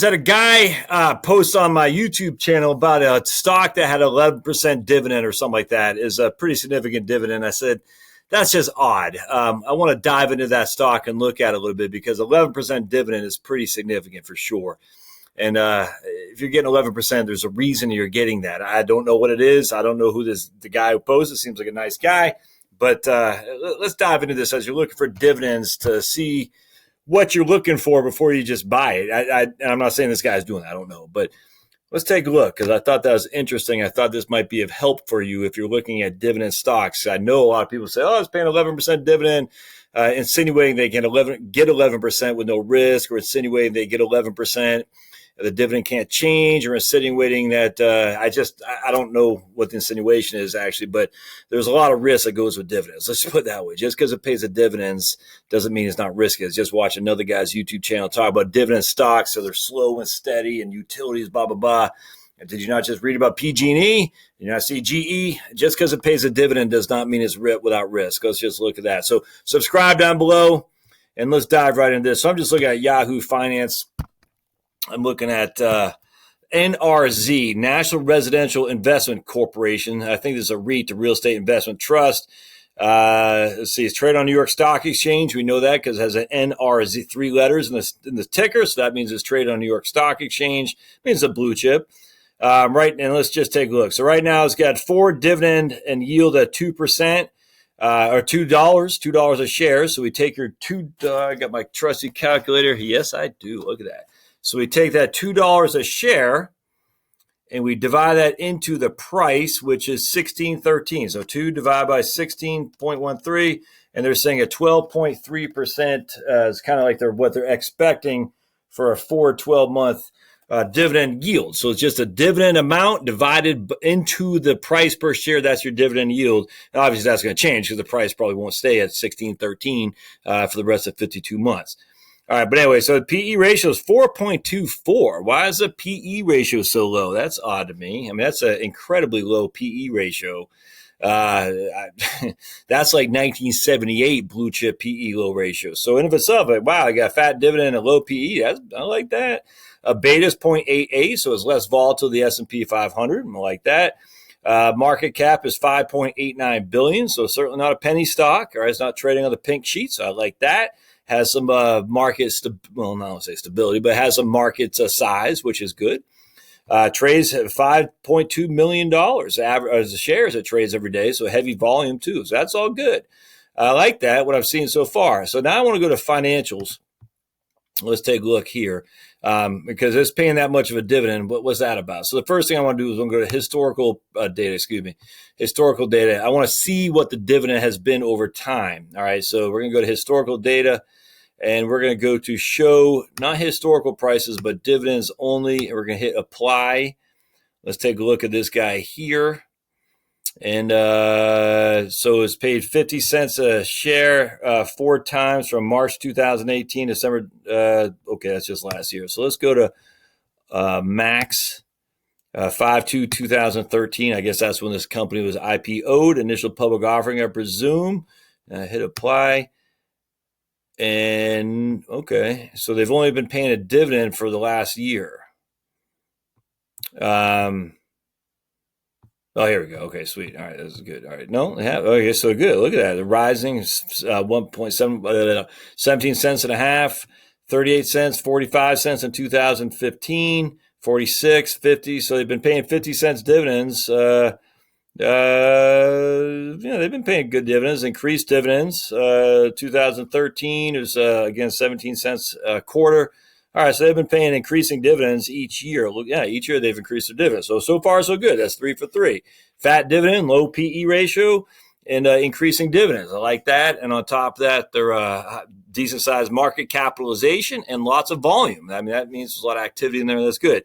Had a guy post on my YouTube channel about a stock that had 11% dividend or something like that. Is a pretty significant dividend. I said, that's just odd. I want to dive into that stock and look at it a little bit because 11% dividend is pretty significant for sure. And if you're getting 11%, there's a reason you're getting that. I don't know what it is. I don't know who the guy who posted seems like a nice guy. But let's dive into this as you're looking for dividends to see what you're looking for before you just buy it. I'm not saying this guy's doing that. I don't know. But let's take a look because I thought that was interesting. I thought this might be of help for you if you're looking at dividend stocks. I know a lot of people say, oh, it's paying 11% dividend, insinuating they get 11% with no risk, or insinuating they get 11%. The dividend can't change, or insinuating that I don't know what the insinuation is actually, but there's a lot of risk that goes with dividends. Let's put it that way. Just because it pays the dividends doesn't mean it's not risky. It's just watch another guy's YouTube channel talk about dividend stocks, so they're slow and steady and utilities, blah, blah, blah. And did you not just read about PG&E? Did you not see GE? Just because it pays a dividend does not mean it's without risk. Let's just look at that. So subscribe down below, and let's dive right into this. So I'm just looking at Yahoo Finance. I'm looking at NRZ, National Residential Investment Corporation. I think this is a REIT, the Real Estate Investment Trust. Let's see, it's traded on New York Stock Exchange. We know that because it has an NRZ, 3 letters in the ticker. So that means it's traded on New York Stock Exchange. It means it's a blue chip. Right, and let's just take a look. So right now it's got forward dividend and yield at 2%. Or $2 a share. So we take your I got my trusty calculator. Yes, I do. Look at that. So we take that $2 a share and we divide that into the price, which is $16.13. So 2 divided by 16.13, and they're saying a 12.3% is kind of like what they're expecting for a forward 12-month dividend yield. So it's just a dividend amount divided into the price per share. That's your dividend yield. And obviously, that's going to change because the price probably won't stay at $16.13 for the rest of 52 months. All right, but anyway, so the PE ratio is 4.24. Why is the PE ratio so low? That's odd to me. I mean, that's an incredibly low PE ratio. That's like 1978 blue chip PE low ratio. So in of itself, like, wow, I got a fat dividend and a low PE. I like that. Beta is 0.88, so it's less volatile than the S&P 500. I like that. Market cap is $5.89 billion, so certainly not a penny stock. All right, it's not trading on the pink sheet, so I like that. Has some market, not say stability, but has some market size, which is good. Trades at $5.2 million as the shares it trades every day, so heavy volume too. So that's all good. I like that, what I've seen so far. So now I want to go to financials. Let's take a look here because it's paying that much of a dividend. What was that about? So the first thing I want to do is I'm going to go to historical data. Historical data. I want to see what the dividend has been over time. All right, so we're going to go to historical data, and we're going to go to show not historical prices but dividends only, and we're going to hit apply. Let's take a look at this guy here. And so it's paid 50 cents a share 4 times from March 2018 to December. Okay, that's just last year. So let's go to Max 5/2/2013. I guess that's when this company was IPO'd, initial public offering, I presume. Hit apply. And okay, so they've only been paying a dividend for the last year. Oh, here we go. Okay, sweet. All right, this is good. All right, no, they have. Okay, so good. Look at that. They're rising. 1.7, 17 cents and a half, 38 cents, 45 cents in 2015, 46, 50. So they've been paying 50 cents dividends. They've been paying good dividends, increased dividends. 2013 is again 17 cents a quarter. All right, so they've been paying increasing dividends each year. Each year they've increased their dividends. So far, so good. That's 3 for 3. Fat dividend, low PE ratio, and increasing dividends. I like that. And on top of that, they're decent-sized market capitalization and lots of volume. I mean, that means there's a lot of activity in there. That's good.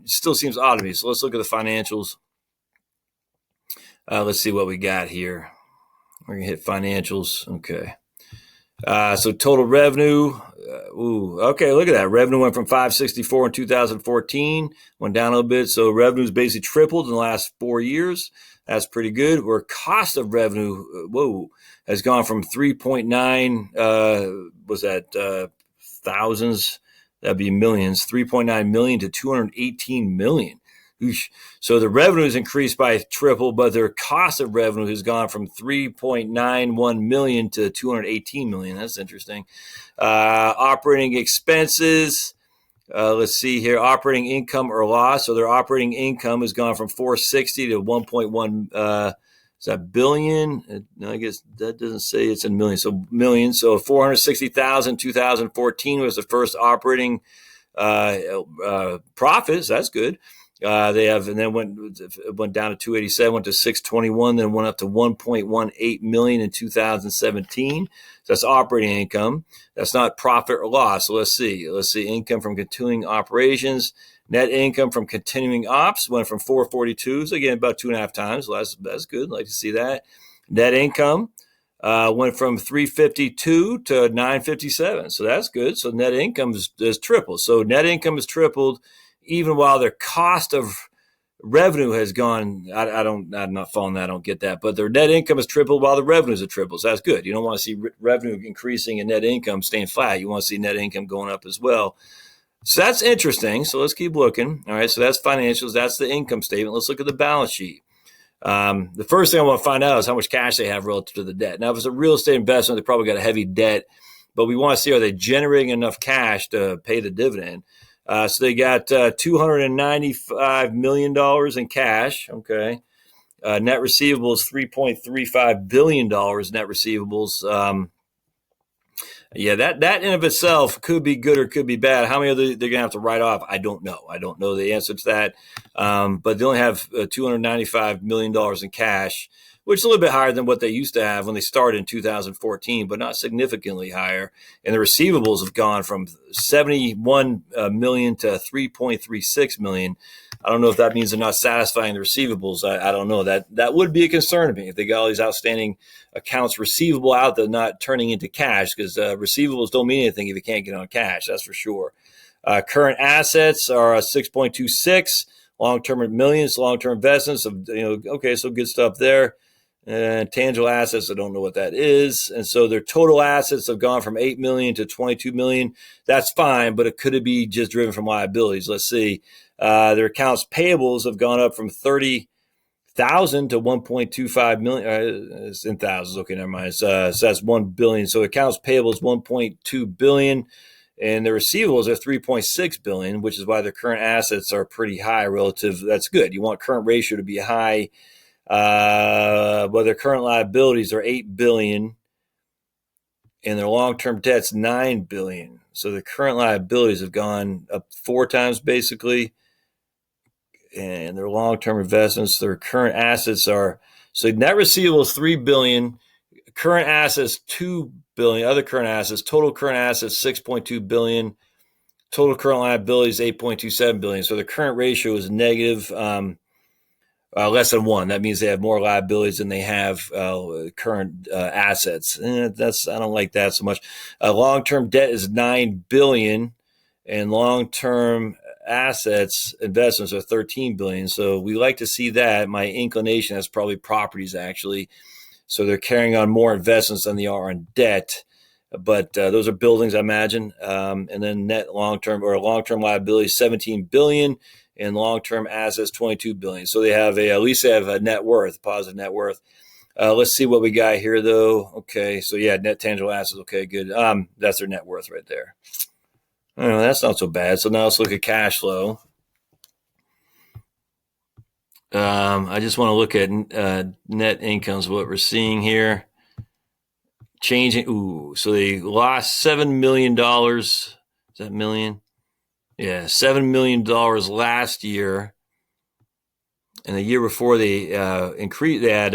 Still seems odd to me. So let's look at the financials. Let's see what we got here. We're going to hit financials. Okay. So total revenue. Okay, look at that. Revenue went from 564 in 2014, went down a little bit. So revenue's basically tripled in the last 4 years. That's pretty good. Where cost of revenue, has gone from 3.9, thousands That'd be millions, 3.9 million to 218 million. Oosh. So the revenue has increased by triple, but their cost of revenue has gone from 3.91 million to 218 million. That's interesting. Operating expenses. Let's see here. Operating income or loss. So their operating income has gone from 460 to 1.1. Is that billion? No, I guess that doesn't say it's in millions. So millions. So 460,000. 2014 was the first operating profits. That's good. They have, and then went down to 287, went to 621, then went up to 1.18 million in 2017. So that's operating income. That's not profit or loss. So let's see. Income from continuing operations. Net income from continuing ops went from 442, so again about 2.5 times. So that's good. I'd like to see that. Net income went from 352 to 957. So that's good. So net income is tripled. So net income has tripled, even while their cost of revenue has gone. I'm not following that. I don't get that. But their net income has tripled while the revenues have tripled. So that's good. You don't want to see revenue increasing and net income staying flat. You want to see net income going up as well. So that's interesting. So let's keep looking. All right. So that's financials. That's the income statement. Let's look at the balance sheet. The first thing I want to find out is how much cash they have relative to the debt. Now, if it's a real estate investment, they probably got a heavy debt, but we want to see, are they generating enough cash to pay the dividend? So they got $295 million in cash. Okay. Net receivables, $3.35 billion net receivables. Yeah, that in of itself could be good or could be bad. How many of they're going to have to write off? I don't know. I don't know the answer to that. But they only have $295 million in cash, which is a little bit higher than what they used to have when they started in 2014, but not significantly higher. And the receivables have gone from 71 million to 3.36 million. I don't know if that means they're not satisfying the receivables. I don't know. That would be a concern to me if they got all these outstanding accounts receivable out there not turning into cash, because receivables don't mean anything if you can't get on cash. That's for sure. Current assets are 6.26, long-term millions, long-term investments of, okay, so good stuff there. Tangible assets, I don't know what that is. And so their total assets have gone from 8 million to 22 million. That's fine, but it could be just driven from liabilities. Let's see. Their accounts payables have gone up from 30,000 to 1.25 million. It's in thousands. Okay, never mind. So that's 1 billion. So accounts payables 1.2 billion, and the receivables are 3.6 billion, which is why their current assets are pretty high relative. That's good. You want current ratio to be high. But their current liabilities are 8 billion, and their long-term debt's 9 billion. So the current liabilities have gone up 4 times basically. And their long-term investments, their current assets are, so net receivables 3 billion, current assets 2 billion, other current assets, total current assets 6.2 billion, total current liabilities 8.27 billion. So the current ratio is negative, less than 1. That means they have more liabilities than they have current assets. I don't like that so much. Long-term debt is 9 billion, and long-term assets, investments are 13 billion. So we like to see that. My inclination is probably properties, actually. So they're carrying on more investments than they are on debt. But those are buildings, I imagine. And then net long-term liabilities, 17 billion, and long-term assets, 22 billion. So they have at least they have a net worth, positive net worth. Let's see what we got here, though. Okay, so yeah, net tangible assets. Okay, good. That's their net worth right there. That's not so bad. So now let's look at cash flow. I just want to look at net incomes, what we're seeing here. Changing. So they lost $7 million. Is that million? Yeah, $7 million last year. And the year before they increased, they had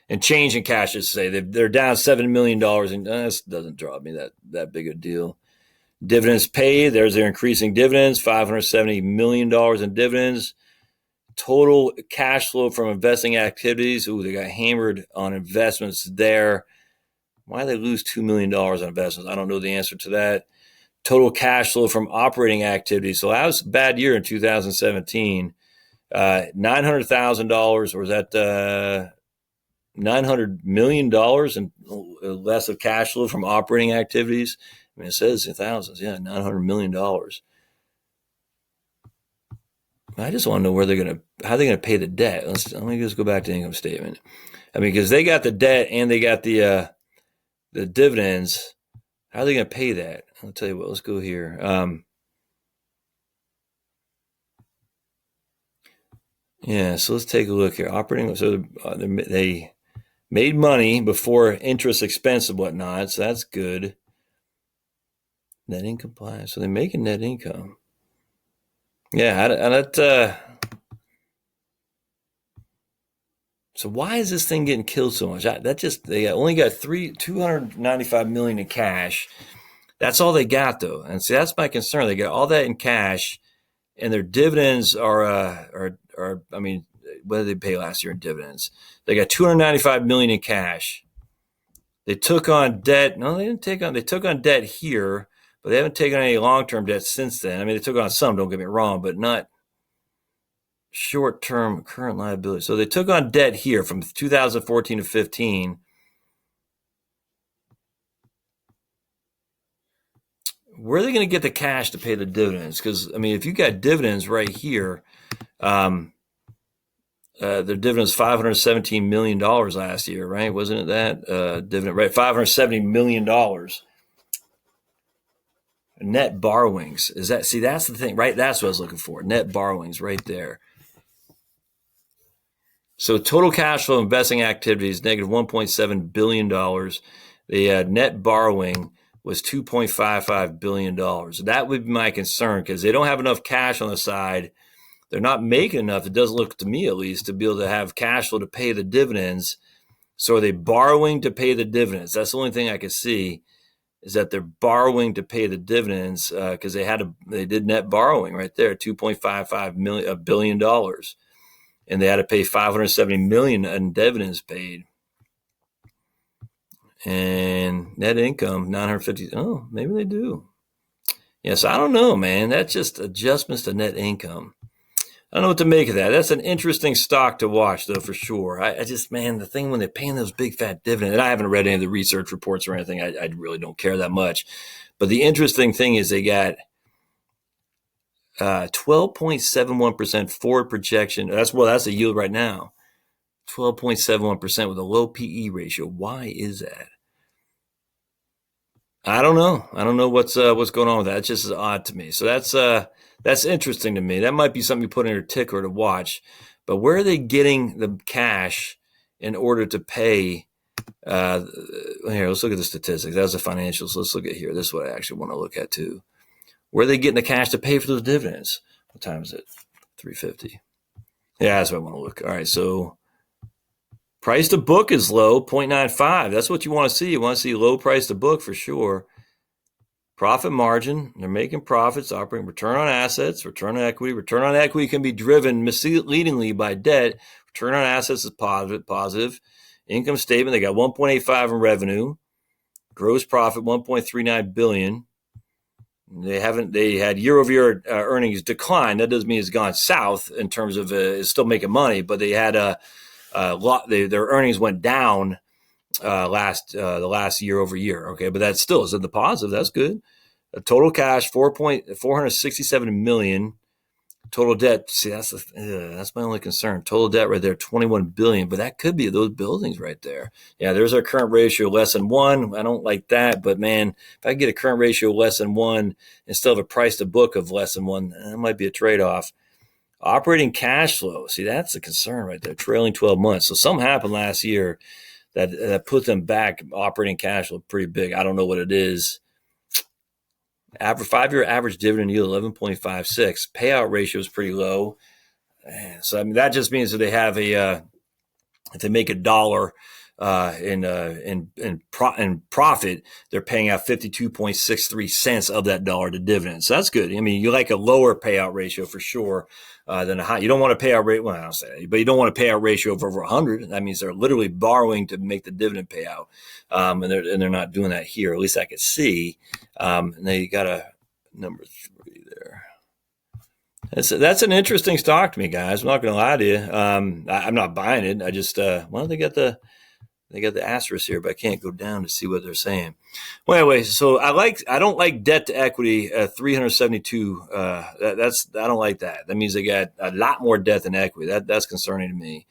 and change in cash, to say they're down $7 million, and this doesn't draw me that big a deal. Dividends paid, there's their increasing dividends, $570 million in dividends. Total cash flow from investing activities. They got hammered on investments there. Why did they lose $2 million on investments? I don't know the answer to that. Total cash flow from operating activities. So that was a bad year in 2017. $900,000, or was that $900 million and less of cash flow from operating activities. I mean, it says in thousands. Yeah, $900 million. I just want to know how they're going to pay the debt. Let me just go back to the income statement. I mean, because they got the debt and they got the dividends. How are they going to pay that? I'll tell you what. Let's go here. Yeah, so let's take a look here. Operating. So they made money before interest expense and whatnot. So that's good. Net income plan. So they're making net income. Yeah, so why is this thing getting killed so much? They only got $295 million in cash. That's all they got though, and see that's my concern. They got all that in cash, and their dividends are I mean, what did they pay last year in dividends? They got $295 million in cash. They took on debt. No, they didn't take on. They took on debt here, but they haven't taken on any long-term debt since then. I mean, they took on some. Don't get me wrong, but not short-term current liability. So they took on debt here from 2014 to 15. Where are they going to get the cash to pay the dividends? Because, I mean, if you got dividends right here, their dividends $517 million last year, right? Wasn't it that dividend, right? $570 million. Net borrowings. That's the thing, right? That's what I was looking for. Net borrowings right there. So total cash flow investing activities, negative $1.7 billion. The net borrowing was $2.55 billion. That would be my concern because they don't have enough cash on the side. They're not making enough, it doesn't look to me at least, to be able to have cash flow to pay the dividends. So are they borrowing to pay the dividends? That's the only thing I can see is that they're borrowing to pay the dividends because they did net borrowing right there, $2.55 billion. And they had to pay $570 million in dividends paid. And net income, $950. Oh, maybe they do. Yes, I don't know, man. That's just adjustments to net income. I don't know what to make of that. That's an interesting stock to watch, though, for sure. I just, man, the thing when they're paying those big fat dividends, and I haven't read any of the research reports or anything. I really don't care that much. But the interesting thing is they got 12.71% forward projection. That's a yield right now. 12.71% with a low PE ratio. Why is that? I don't know. I don't know what's going on with that. It's just odd to me. So that's interesting to me. That might be something you put in your ticker to watch. But where are they getting the cash in order to pay? Here, let's look at the statistics. That was the financials. Let's look at here. This is what I actually want to look at too. Where are they getting the cash to pay for those dividends? What time is it? 3:50. Yeah, that's what I want to look. All right, so price to book is low, 0.95. That's what you want to see. You want to see low price to book for sure. Profit margin, they're making profits, operating return on assets, return on equity. Return on equity can be driven misleadingly by debt. Return on assets is positive. Income statement, they got 1.85 in revenue. Gross profit, 1.39 billion. They had year-over-year earnings decline. That doesn't mean it's gone south in terms of it's still making money, but they had a lot. Their earnings went down the last year over year. Okay, but that still is in the positive. That's good. Total cash $467 million. Total debt. See, that's my only concern. Total debt right there, $21 billion. But that could be those buildings right there. Yeah, there's our current ratio less than 1. I don't like that, but man, if I get a current ratio less than 1 instead of a price to book of less than 1, that might be a trade-off. Operating cash flow. See, that's the concern right there. Trailing 12 months. So something happened last year that put them back operating cash flow pretty big. I don't know what it is. Average 5-year average dividend yield 11.56. Payout ratio is pretty low. So I mean that just means that they have if they make $1 in profit, they're paying out 52.63 cents of that dollar to dividends. So that's good. I mean, you like a lower payout ratio for sure than a high. You don't want a payout rate. Well, I don't say that, but you don't want a payout ratio of over 100. That means they're literally borrowing to make the dividend payout, and they're not doing that here. At least I could see. And then you got a number 3 there. That's an interesting stock to me, guys. I'm not going to lie to you. I'm not buying it. I just why don't they get the They got the asterisk here, but I can't go down to see what they're saying. Well, anyway, so I don't like debt to equity 372. I don't like that. That means they got a lot more debt than equity. That's concerning to me.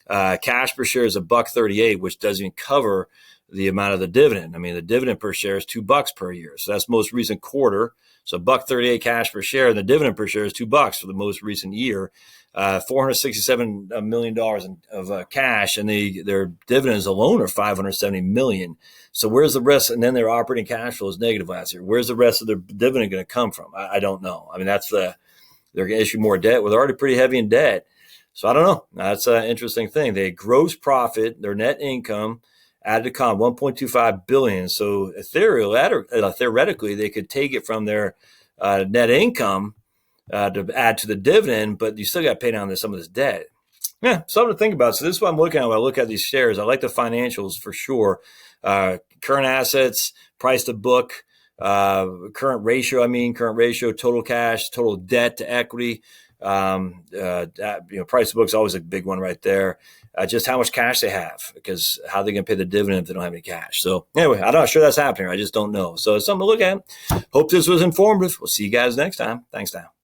Cash per share is $1.38, which doesn't even cover the amount of the dividend. I mean, the dividend per share is $2 per year. So that's most recent quarter. So $1.38 cash per share, and the dividend per share is $2 for the most recent year. $467 million of cash, and their dividends alone are $570 million. So where's the rest? And then their operating cash flow is negative last year. Where's the rest of their dividend going to come from? I don't know. I mean, they're going to issue more debt. Well, they're already pretty heavy in debt. So I don't know. That's an interesting thing. They gross profit, their net income added to com $1.25 billion. So theoretically, they could take it from their net income to add to the dividend, but you still got to pay down some of this debt. Yeah, something to think about. So this is what I'm looking at when I look at these shares. I like the financials for sure. Current assets, price to book, current ratio, total cash, total debt to equity. Price to book is always a big one right there. Just how much cash they have, because how they going to pay the dividend if they don't have any cash. So anyway, I'm not sure that's happening. I just don't know. So it's something to look at. Hope this was informative. We'll see you guys next time. Thanks now.